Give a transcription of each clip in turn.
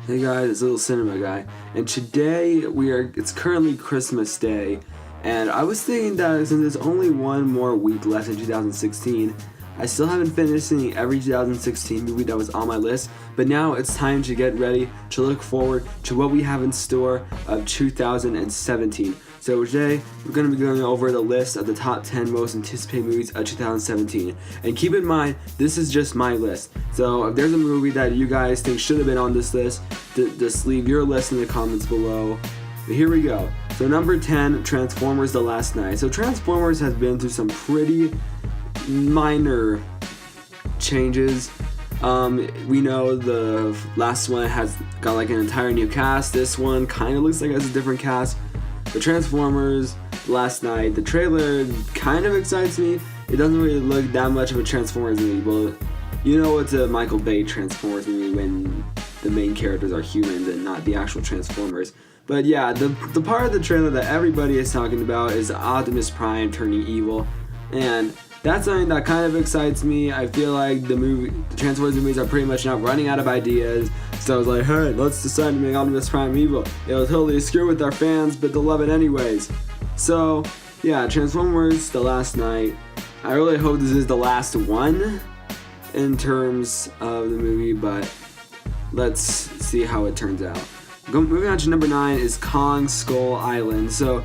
Hey guys, it's Little Cinema Guy, and today it's currently Christmas Day, and I was thinking that since there's only one more week left in 2016, I still haven't finished seeing every 2016 movie that was on my list, but now it's time to get ready to look forward to what we have in store of 2017. So today, we're going to be going over the list of the top 10 most anticipated movies of 2017. And keep in mind, this is just my list. So if there's a movie that you guys think should have been on this list, just leave your list in the comments below. But here we go. So number 10, Transformers: The Last Knight. So Transformers has been through some pretty minor changes. We know the last one has got like an entire new cast. This one kind of looks like it has a different cast. The Transformers: Last Night, the trailer kind of excites me. It doesn't really look that much of a Transformers movie, but you know it's a Michael Bay Transformers movie when the main characters are humans and not the actual Transformers. But yeah, the part of the trailer that everybody is talking about is Optimus Prime turning evil, and that's something that kind of excites me. I feel like the Transformers movies are pretty much now running out of ideas. So I was like, hey, let's decide to make Optimus Prime evil. It'll totally screw with our fans, but they'll love it anyways. So yeah, Transformers: The Last Knight. I really hope this is the last one in terms of the movie, but let's see how it turns out. Moving on to number 9 is Kong Skull Island. So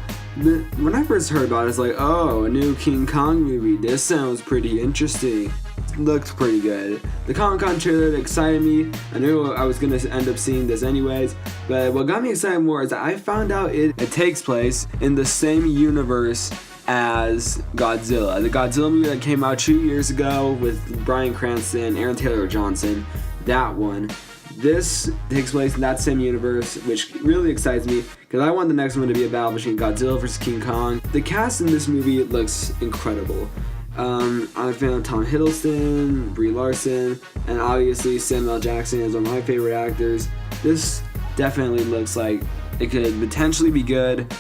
when I first heard about it, it's like, oh, a new King Kong movie. This sounds pretty interesting. It looked pretty good. The Comic-Con trailer excited me. I knew I was going to end up seeing this anyways, but what got me excited more is that I found out it takes place in the same universe as Godzilla. The Godzilla movie that came out 2 years ago with Bryan Cranston, Aaron Taylor Johnson, that one. This takes place in that same universe, which really excites me because I want the next one to be a battle between Godzilla vs. King Kong. The cast in this movie looks incredible. I'm a fan of Tom Hiddleston, Brie Larson, and obviously Samuel L. Jackson is one of my favorite actors. This definitely looks like it could potentially be good,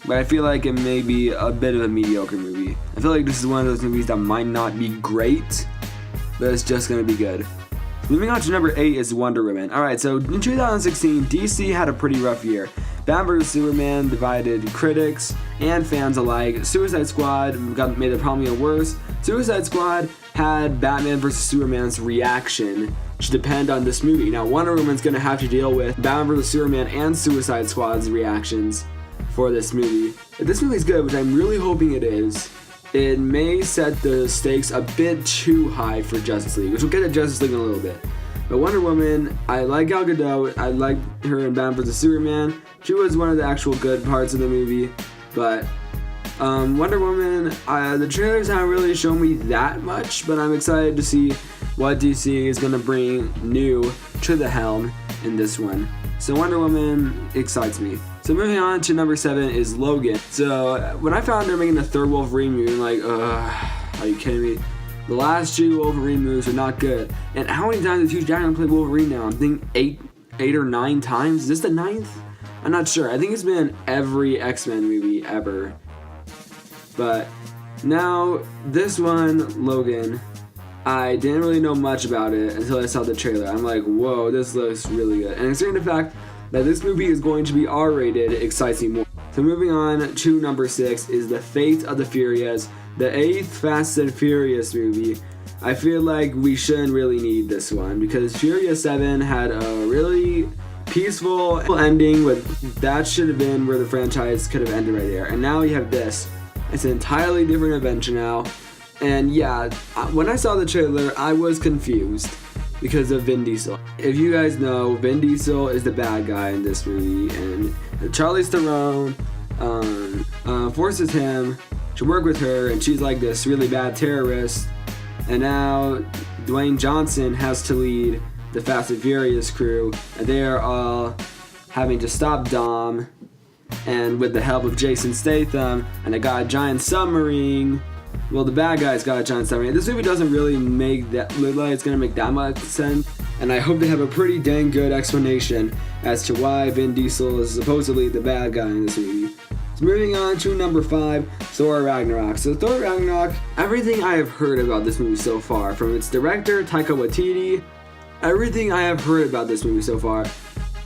but I feel like it may be a bit of a mediocre movie. I feel like this is one of those movies that might not be great, but it's just going to be good. Moving on to number 8 is Wonder Woman. Alright, so in 2016, DC had a pretty rough year. Batman vs. Superman divided critics and fans alike. Suicide Squad made the problem even worse. Suicide Squad had Batman vs. Superman's reaction to depend on this movie. Now, Wonder Woman's going to have to deal with Batman vs. Superman and Suicide Squad's reactions for this movie. If this movie's good, which I'm really hoping it is, it may set the stakes a bit too high for Justice League, which we'll get to Justice League in a little bit. But Wonder Woman, I like Gal Gadot. I like her in Batman vs. Superman. She was one of the actual good parts of the movie. But Wonder Woman, the trailers haven't really shown me that much, but I'm excited to see what DC is going to bring new to the helm in this one. So Wonder Woman excites me. So moving on to number 7 is Logan. So when I found they're making the third Wolverine movie, I'm like, are you kidding me? The last 2 Wolverine movies are not good. And how many times has Hugh Jackman played Wolverine now? I think 8 or 9 times. Is this the 9th? I'm not sure. I think it's been in every X-Men movie ever. But now this one, Logan, I didn't really know much about it until I saw the trailer. I'm like, whoa, this looks really good. And considering the fact that this movie is going to be R-rated, it excites me more. So moving on to number 6 is The Fate of the Furious, the 8th Fast and Furious movie. I feel like we shouldn't really need this one because Furious 7 had a really peaceful ending that should have been where the franchise could have ended right there. And now you have this. It's an entirely different adventure now. And yeah, when I saw the trailer, I was confused because of Vin Diesel. If you guys know, Vin Diesel is the bad guy in this movie, and Charlize Theron forces him to work with her, and she's like this really bad terrorist. And now Dwayne Johnson has to lead the Fast and Furious crew, and they are all having to stop Dom, and with the help of Jason Statham, and they got a giant submarine. Well, the bad guy's got a giant submarine. This movie doesn't really make that look like it's gonna make that much sense, and I hope they have a pretty dang good explanation as to why Vin Diesel is supposedly the bad guy in this movie. So moving on to number 5, Thor Ragnarok. So Thor Ragnarok, everything I have heard about this movie so far, from its director Taika Waititi, everything I have heard about this movie so far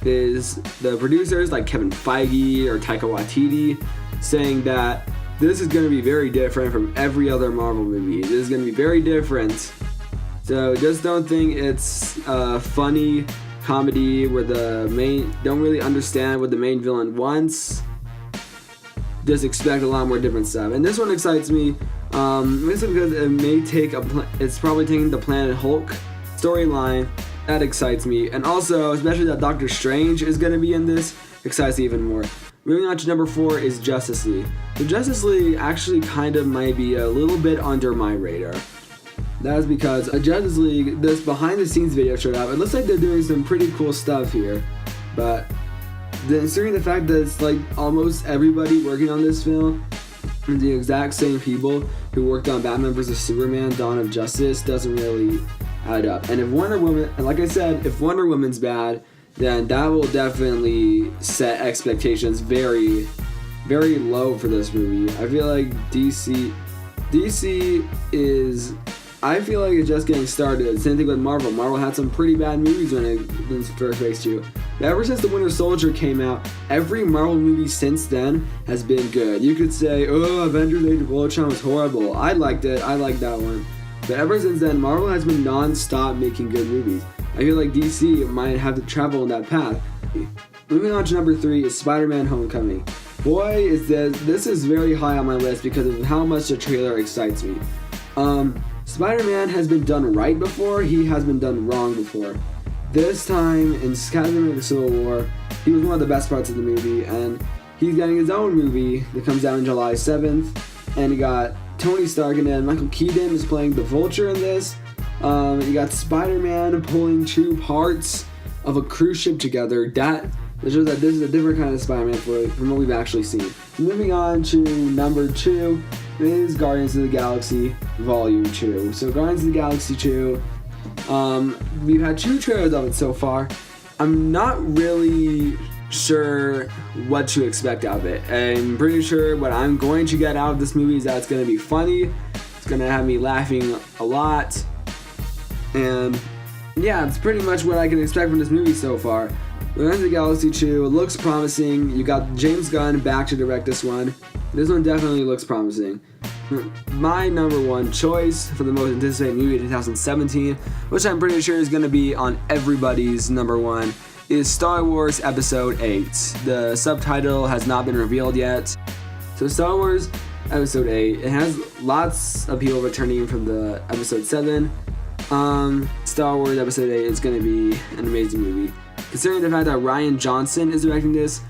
is the producers like Kevin Feige or Taika Waititi saying that this is going to be very different from every other Marvel movie. This is going to be very different. So just don't think it's a funny comedy where the main don't really understand what the main villain wants. Just expect a lot more different stuff. And this one excites me. Mostly because it may take it's probably taking the Planet Hulk storyline. That excites me. And also, especially that Doctor Strange is going to be in this, excites me even more. Moving on to number 4 is Justice League. The Justice League actually kind of might be a little bit under my radar. That is because a Justice League, this behind the scenes video showed up. It looks like they're doing some pretty cool stuff here. But considering the fact that it's like almost everybody working on this film, the exact same people who worked on Batman vs. Superman, Dawn of Justice, doesn't really add up. And if Wonder Woman, and like I said, if Wonder Woman's bad, then that will definitely set expectations very, very low for this movie. I feel like DC is, I feel like it's just getting started. Same thing with Marvel. Marvel had some pretty bad movies when it first faced you. Ever since The Winter Soldier came out, every Marvel movie since then has been good. You could say, oh, Avengers Age of Ultron was horrible. I liked it. I liked that one. But ever since then, Marvel has been non-stop making good movies. I feel like DC might have to travel on that path. Moving on to number 3 is Spider-Man Homecoming. Boy, is this is very high on my list because of how much the trailer excites me. Spider-Man has been done right before, he has been done wrong before. This time, in Captain America Civil War, he was one of the best parts of the movie, and he's getting his own movie that comes out on July 7th, and you got Tony Stark, and then Michael Keaton is playing the Vulture in this. You got Spider-Man pulling 2 parts of a cruise ship together. That shows that this is a different kind of Spider-Man from what we've actually seen. Moving on to number 2 is Guardians of the Galaxy Volume 2. So Guardians of the Galaxy 2, we've had 2 trailers of it so far. I'm not really sure what to expect out of it. I'm pretty sure what I'm going to get out of this movie is that it's going to be funny. It's going to have me laughing a lot. And yeah, it's pretty much what I can expect from this movie so far. Guardians of the Galaxy 2 looks promising. You got James Gunn back to direct this one. This one definitely looks promising. My number 1 choice for the most anticipated movie of 2017, which I'm pretty sure is going to be on everybody's number 1, is Star Wars Episode 8. The subtitle has not been revealed yet. So Star Wars Episode 8, it has lots of people returning from the Episode 7. Star Wars Episode 8 is going to be an amazing movie. Considering the fact that Rian Johnson is directing this,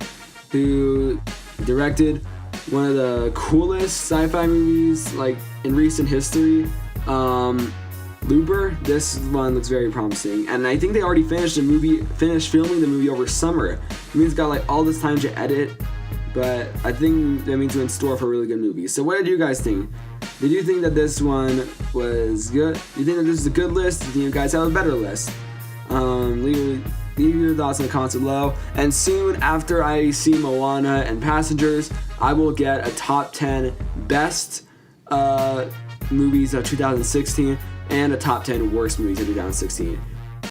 who directed one of the coolest sci-fi movies like in recent history, Looper, this one looks very promising. And I think they already finished filming the movie over summer. It means it's got like all this time to edit, but I think that means we're in store for a really good movie. So what did you guys think? Did you think that this one was good? Do you think that this is a good list? Do you think you guys have a better list? Leave your thoughts in the comments below. And soon after I see Moana and Passengers, I will get a top 10 best movies of 2016 and a top 10 worst movies of 2016.